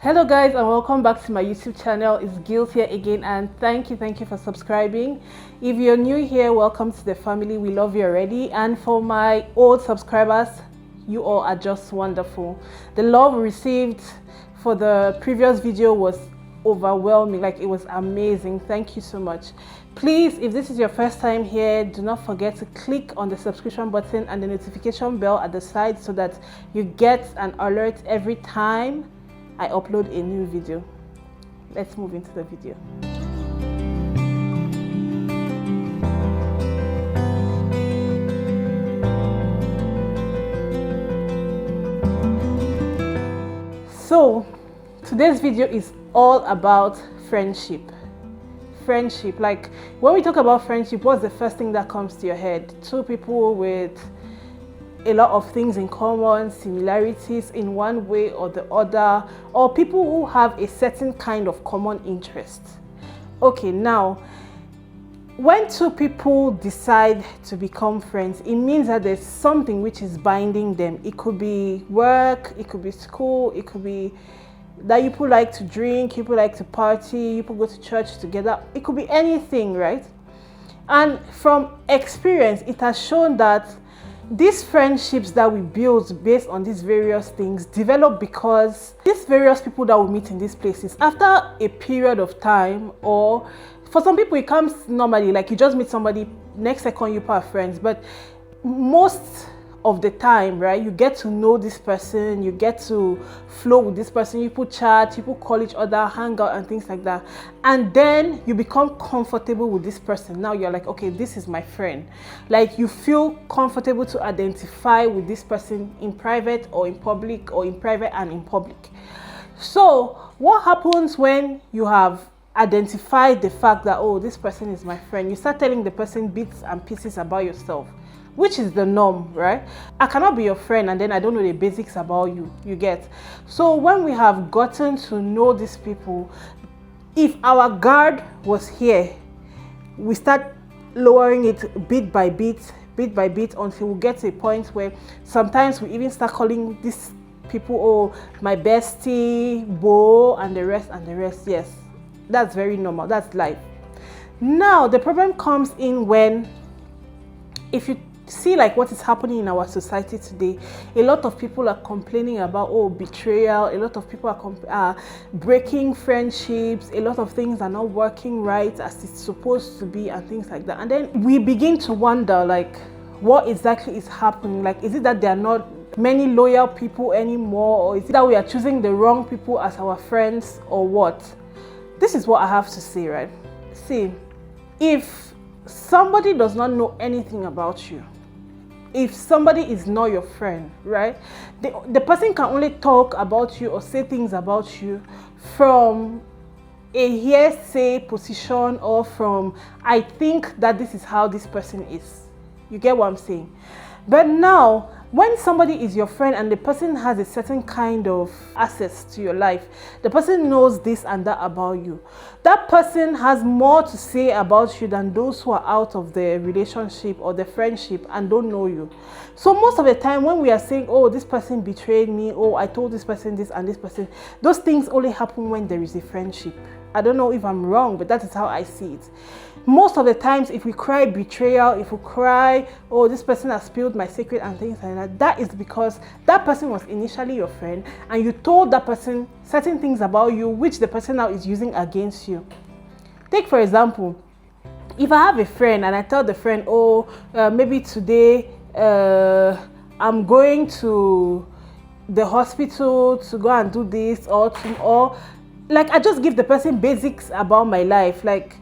Hello guys, and welcome back to my YouTube channel. It's Gils here again, and thank you for subscribing. If you're new here, welcome to the family. We love you already. And for my old subscribers, you all are just wonderful. The love received for the previous video was overwhelming. Like, it was amazing. Thank you so much. Please, if this is your first time here, do not forget to click on the subscription button and the notification bell at the side so that you get an alert every time I upload a new video. Let's move into the video. So today's video is all about friendship. Friendship, like when we talk about friendship, what's the first thing that comes to your head? Two people with a lot of things in common, similarities in one way or the other, or people who have a certain kind of common interest. Okay, now when two people decide to become friends, it means that there's something which is binding them. It could be work, it could be school, it could be that you people like to drink, you people like to party, you people go to church together. It could be anything, right? And from experience, it has shown that these friendships that we build based on these various things develop because these various people that we meet in these places, after a period of time, or for some people it comes normally, like you just meet somebody, next second you are friends. But most of the time, right, you get to know this person, you get to flow with this person, you put chat, you put call each other, hang out and things like that, and then you become comfortable with this person. Now you're like, okay, this is my friend. Like, you feel comfortable to identify with this person in private or in public, or in private and in public. So what happens when you have identified the fact that, oh, this person is my friend? You start telling the person bits and pieces about yourself, which is the norm, right? I cannot be your friend and then I don't know the basics about you, you get? So when we have gotten to know these people, if our guard was here, we start lowering it bit by bit, until we get to a point where sometimes we even start calling these people, oh, my bestie, beau, and the rest. Yes, that's very normal, that's life. Now the problem comes in when, if you see like what is happening in our society today, a lot of people are complaining about, oh, betrayal. A lot of people are breaking friendships. A lot of things are not working right as it's supposed to be, and things like that. And then we begin to wonder, like, what exactly is happening? Like, is it that there are not many loyal people anymore, or is it that we are choosing the wrong people as our friends, or what? This is what I have to say, right? See, if somebody does not know anything about you, if somebody is not your friend, right, the person can only talk about you or say things about you from a hearsay position, or from, I think that this is how this person is. You get what I'm saying? But now, when somebody is your friend and the person has a certain kind of access to your life, the person knows this and that about you, that person has more to say about you than those who are out of the relationship or the friendship and don't know you. So most of the time when we are saying, oh, this person betrayed me, oh, I told this person this and this person, those things only happen when there is a friendship. I don't know if I'm wrong, but that is how I see it. Most of the times, if we cry betrayal, if we cry, oh, this person has spilled my secret and things like that, that is because that person was initially your friend and you told that person certain things about you which the person now is using against you. Take for example, if I have a friend and I tell the friend, oh, maybe today I'm going to the hospital to go and do this, or like, I just give the person basics about my life, like,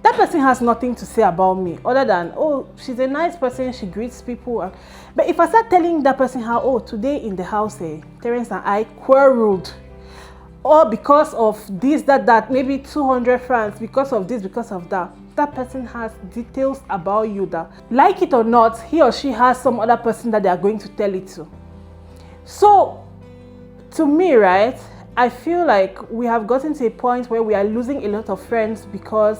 that person has nothing to say about me other than, oh, she's a nice person, she greets people. But if I start telling that person how, oh, today in the house, Terence and I quarreled, or because of this, that, maybe 200 francs, because of this, because of that, that person has details about you that, like it or not, he or she has some other person that they are going to tell it to. So to me, right, I feel like we have gotten to a point where we are losing a lot of friends because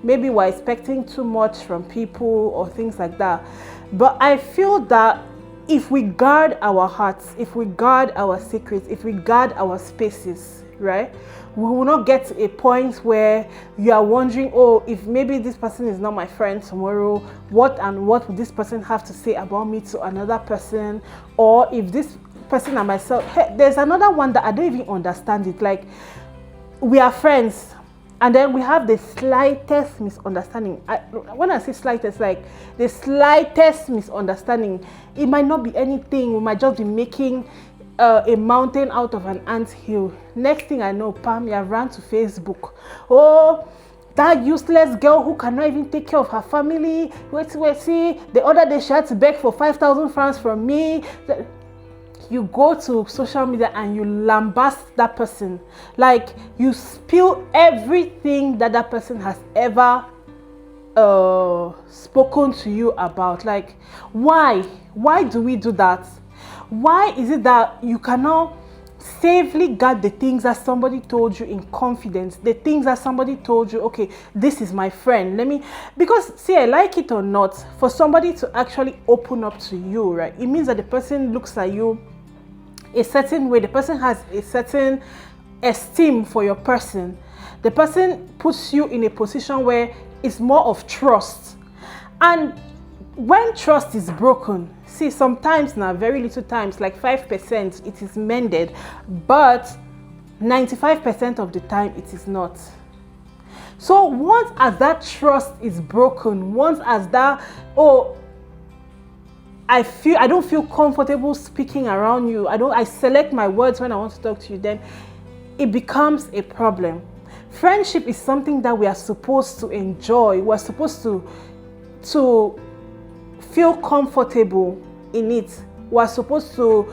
maybe we're expecting too much from people or things like that. But I feel that if we guard our hearts, if we guard our secrets, if we guard our spaces, right, we will not get to a point where you are wondering, oh, if maybe this person is not my friend tomorrow, what would this person have to say about me to another person? Or if this person and myself, hey, there's another one that I don't even understand it. Like, we are friends, and then we have the slightest misunderstanding. When I say slightest, like the slightest misunderstanding, it might not be anything. We might just be making a mountain out of an anthill. Next thing I know, Pam, you have run to Facebook. Oh, that useless girl who cannot even take care of her family. Wait, see, the other day she had to beg for 5,000 francs from me. You go to social media and you lambast that person. Like, you spill everything that that person has ever spoken to you about. Like, why do we do that? Why is it that you cannot safely guard the things that somebody told you in confidence, the things that somebody told you, okay, this is my friend, because see, I like it or not, for somebody to actually open up to you, right, it means that the person looks at you a certain way, the person has a certain esteem for your person, the person puts you in a position where it's more of trust. And when trust is broken, see, sometimes now, very little times, like 5%, it is mended, but 95% of the time it is not. So once as that trust is broken, once as that, oh, I don't feel comfortable speaking around you, I select my words when I want to talk to you, then it becomes a problem. Friendship is something that we are supposed to enjoy. We're supposed to feel comfortable in it. We're supposed to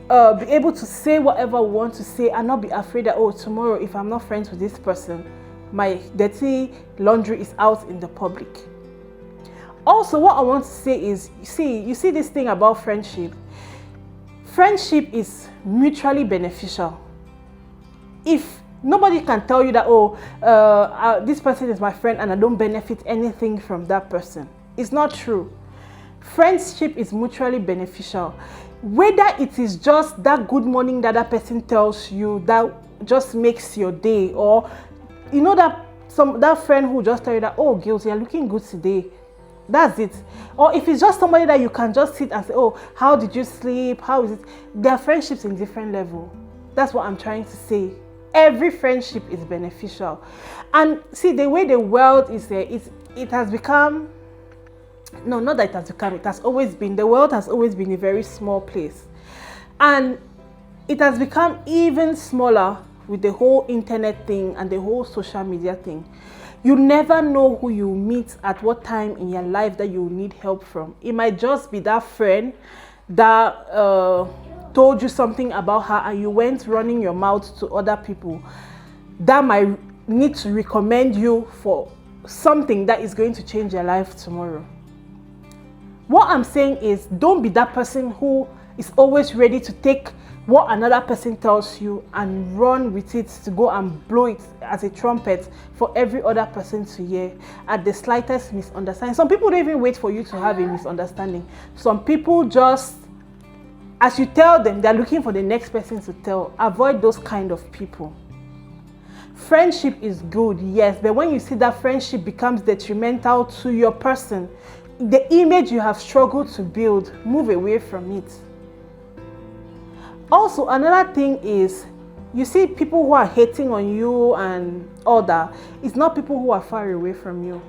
be able to say whatever we want to say and not be afraid that, oh, tomorrow if I'm not friends with this person, my dirty laundry is out in the public. Also, what I want to say is, you see this thing about friendship. Friendship is mutually beneficial. If nobody can tell you that, oh, this person is my friend and I don't benefit anything from that person, it's not true. Friendship is mutually beneficial. Whether it is just that good morning that that person tells you that just makes your day, or you know that friend who just tell you that, oh, Gils, you're looking good today. That's it. Or if it's just somebody that you can just sit and say, oh, how did you sleep? How is it? There are friendships in different level. That's what I'm trying to say. Every friendship is beneficial. And see, the way the world is there, it has become, no, not that it has become, it has always been, the world has always been a very small place. And it has become even smaller with the whole internet thing and the whole social media thing. You never know who you meet at what time in your life that you need help from. It might just be that friend that told you something about her and you went running your mouth to other people that might need to recommend you for something that is going to change your life tomorrow. What I'm saying is, don't be that person who is always ready to take what another person tells you and run with it to go and blow it as a trumpet for every other person to hear at the slightest misunderstanding. Some people don't even wait for you to have a misunderstanding. Some people just, as you tell them, they're looking for the next person to tell. Avoid those kind of people. Friendship is good, yes, but when you see that friendship becomes detrimental to your person, the image you have struggled to build, move away from it. Also, another thing is, you see people who are hating on you and all that, it's not people who are far away from you.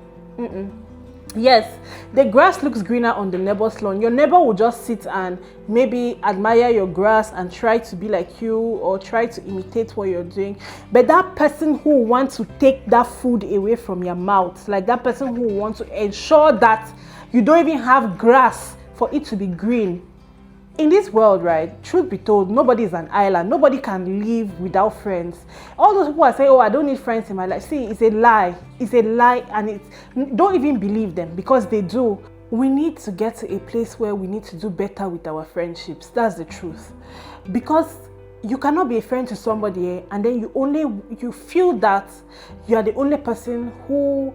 Yes, the grass looks greener on the neighbor's lawn. Your neighbor will just sit and maybe admire your grass and try to be like you or try to imitate what you're doing. But that person who wants to take that food away from your mouth, like that person who wants to ensure that you don't even have grass for it to be green. In this world, right, truth be told, nobody is an island. Nobody can live without friends. All those people are saying, oh, I don't need friends in my life. See, it's a lie. It's a lie, and don't even believe them, because they do. We need to get to a place where we need to do better with our friendships. That's the truth. Because you cannot be a friend to somebody and then you feel that you are the only person who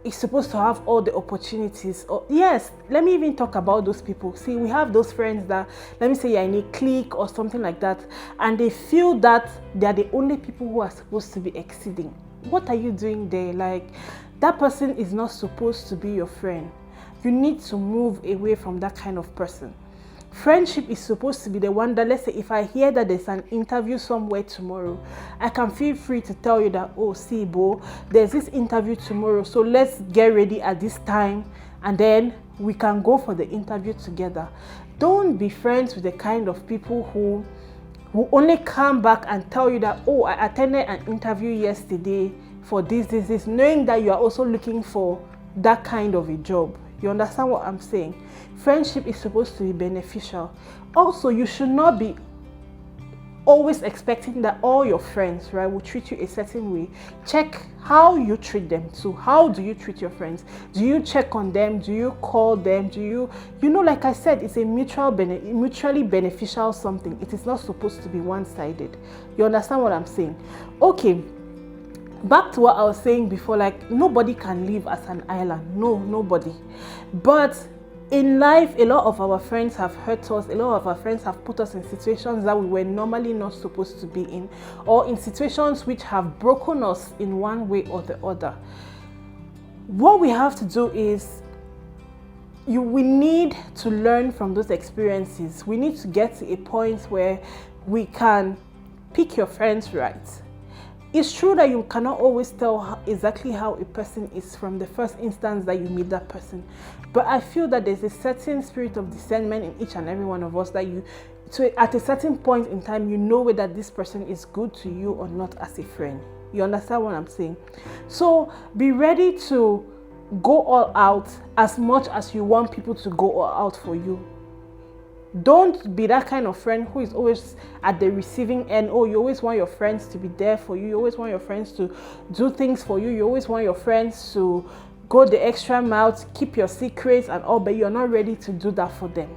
is supposed to have all the opportunities. Or yes, let me even talk about those people. See, we have those friends that, let me say you're in a clique or something like that, and they feel that they're the only people who are supposed to be exceeding. What are you doing there? Like, that person is not supposed to be your friend. You need to move away from that kind of person. Friendship is supposed to be the one that, let's say, if I hear that there's an interview somewhere tomorrow, I can feel free to tell you that, oh, see, Bo, there's this interview tomorrow, so let's get ready at this time, and then we can go for the interview together. Don't be friends with the kind of people who only come back and tell you that, oh, I attended an interview yesterday for this, knowing that you are also looking for that kind of a job. You understand what I'm saying? Friendship is supposed to be beneficial. Also, you should not be always expecting that all your friends, right, will treat you a certain way. Check how you treat them too. How do you treat your friends? Do you check on them? Do you call them? Do you like I said, it's a mutually beneficial something. It is not supposed to be one-sided. You understand what I'm saying? Okay. Back to what I was saying before, like, nobody can live as an island. No, nobody. But in life, a lot of our friends have hurt us. A lot of our friends have put us in situations that we were normally not supposed to be in, or in situations which have broken us in one way or the other. What we have to do is, we need to learn from those experiences. We need to get to a point where we can pick your friends right. It's true that you cannot always tell exactly how a person is from the first instance that you meet that person. But I feel that there's a certain spirit of discernment in each and every one of us that at a certain point in time, you know whether this person is good to you or not as a friend. You understand what I'm saying? So be ready to go all out as much as you want people to go all out for you. Don't be that kind of friend who is always at the receiving end. Oh, you always want your friends to be there for you. You always want your friends to do things for you. You always want your friends to go the extra mile, to keep your secrets and all, but you're not ready to do that for them.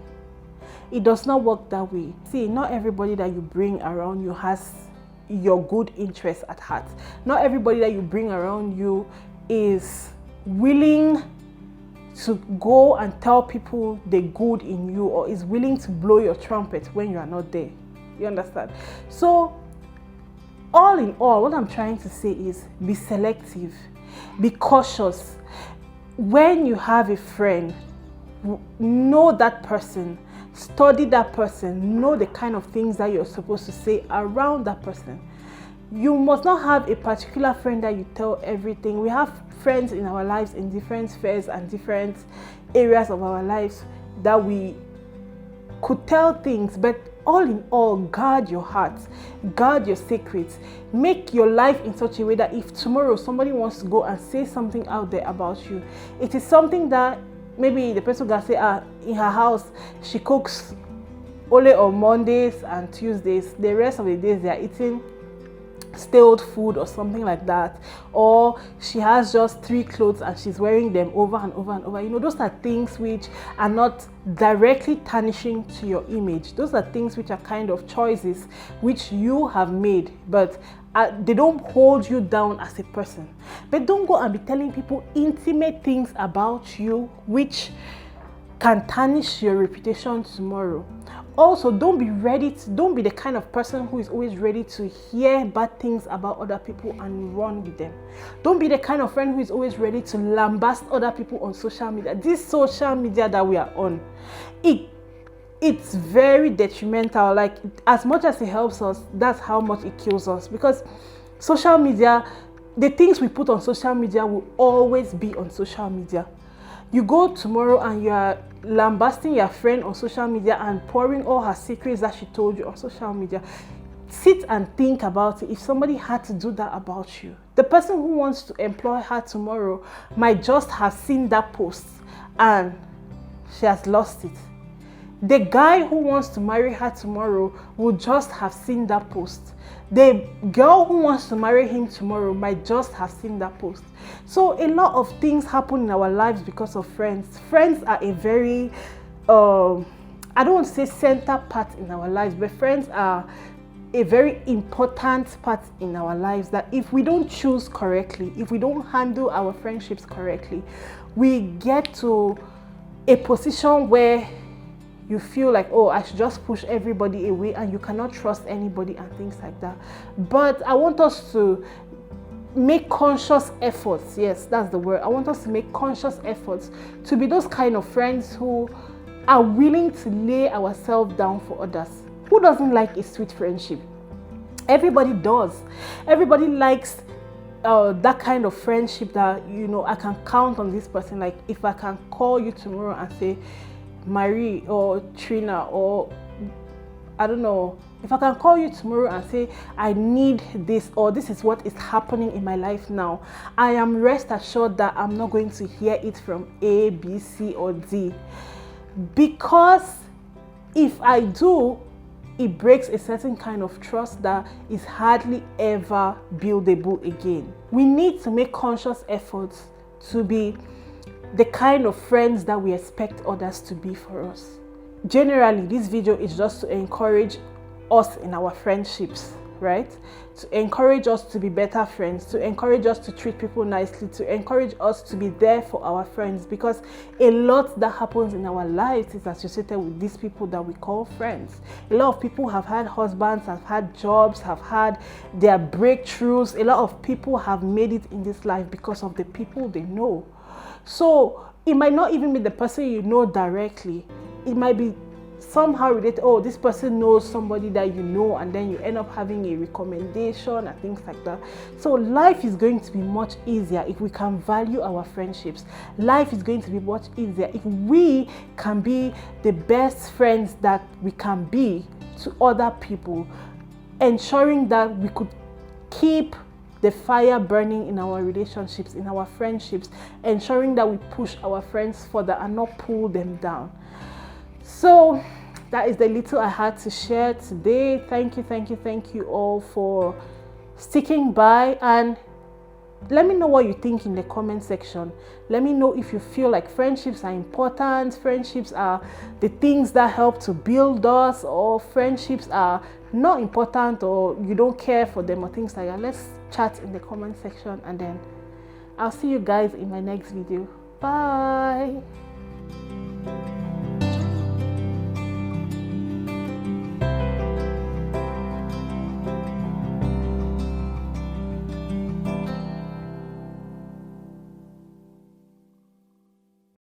It does not work that way. See, not everybody that you bring around you has your good interests at heart. Not everybody that you bring around you is willing to go and tell people the good in you, or is willing to blow your trumpet when you are not there. You understand? So, all in all, what I'm trying to say is be selective, be cautious. When you have a friend, know that person, study that person, know the kind of things that you're supposed to say around that person. You must not have a particular friend that you tell everything. We have friends in our lives in different spheres and different areas of our lives that we could tell things, but all in all, guard your heart, guard your secrets. Make your life in such a way that if tomorrow somebody wants to go and say something out there about you, it is something that maybe the person can say, in her house, she cooks only on Mondays and Tuesdays. The rest of the days they are eating stale food or something like that, or she has just 3 clothes and she's wearing them over and over and over. You know, those are things which are not directly tarnishing to your image. Those are things which are kind of choices which you have made, but they don't hold you down as a person. But don't go and be telling people intimate things about you which can tarnish your reputation tomorrow. Also, don't be the kind of person who is always ready to hear bad things about other people and run with them. Don't be the kind of friend who is always ready to lambast other people on social media. This social media that we are on, it's very detrimental. Like, as much as it helps us, that's how much it kills us. Because social media, the things we put on social media will always be on social media. You go tomorrow and you are lambasting your friend on social media and pouring all her secrets that she told you on social media. Sit and think about it. If somebody had to do that about you, the person who wants to employ her tomorrow might just have seen that post and she has lost it. The guy who wants to marry her tomorrow will just have seen that post. The girl who wants to marry him tomorrow might just have seen that post. So a lot of things happen in our lives because of friends. Friends are a very, I don't want to say center part in our lives, but friends are a very important part in our lives, that if we don't choose correctly, if we don't handle our friendships correctly, we get to a position where you feel like, oh, I should just push everybody away and you cannot trust anybody and things like that. But I want us to make conscious efforts. Yes, that's the word. I want us to make conscious efforts to be those kind of friends who are willing to lay ourselves down for others. Who doesn't like a sweet friendship? Everybody does. Everybody likes that kind of friendship that, you know, I can count on this person. Like if I can call you tomorrow and say, Marie or Trina, or I don't know, if I can call you tomorrow and say, I need this, or this is what is happening in my life now, I am rest assured that I'm not going to hear it from A, B, C, or D. Because if I do, it breaks a certain kind of trust that is hardly ever buildable again. We need to make conscious efforts to be the kind of friends that we expect others to be for us. Generally, this video is just to encourage us in our friendships, right? To encourage us to be better friends, to encourage us to treat people nicely, to encourage us to be there for our friends, because a lot that happens in our lives is associated with these people that we call friends. A lot of people have had husbands, have had jobs, have had their breakthroughs. A lot of people have made it in this life because of the people they know. So it might not even be the person you know directly. It might be somehow related. Oh, this person knows somebody that you know, and then you end up having a recommendation and things like that. So life is going to be much easier if we can value our friendships. Life is going to be much easier if we can be the best friends that we can be to other people, ensuring that we could keep the fire burning in our relationships, in our friendships, ensuring that we push our friends further and not pull them down. So that is the little I had to share today. Thank you all for sticking by, and let me know what you think in the comment section. Let me know if you feel like friendships are important, friendships are the things that help to build us, or friendships are not important, or you don't care for them, or things like that. Let's chat in the comment section, and then I'll see you guys in my next video. Bye.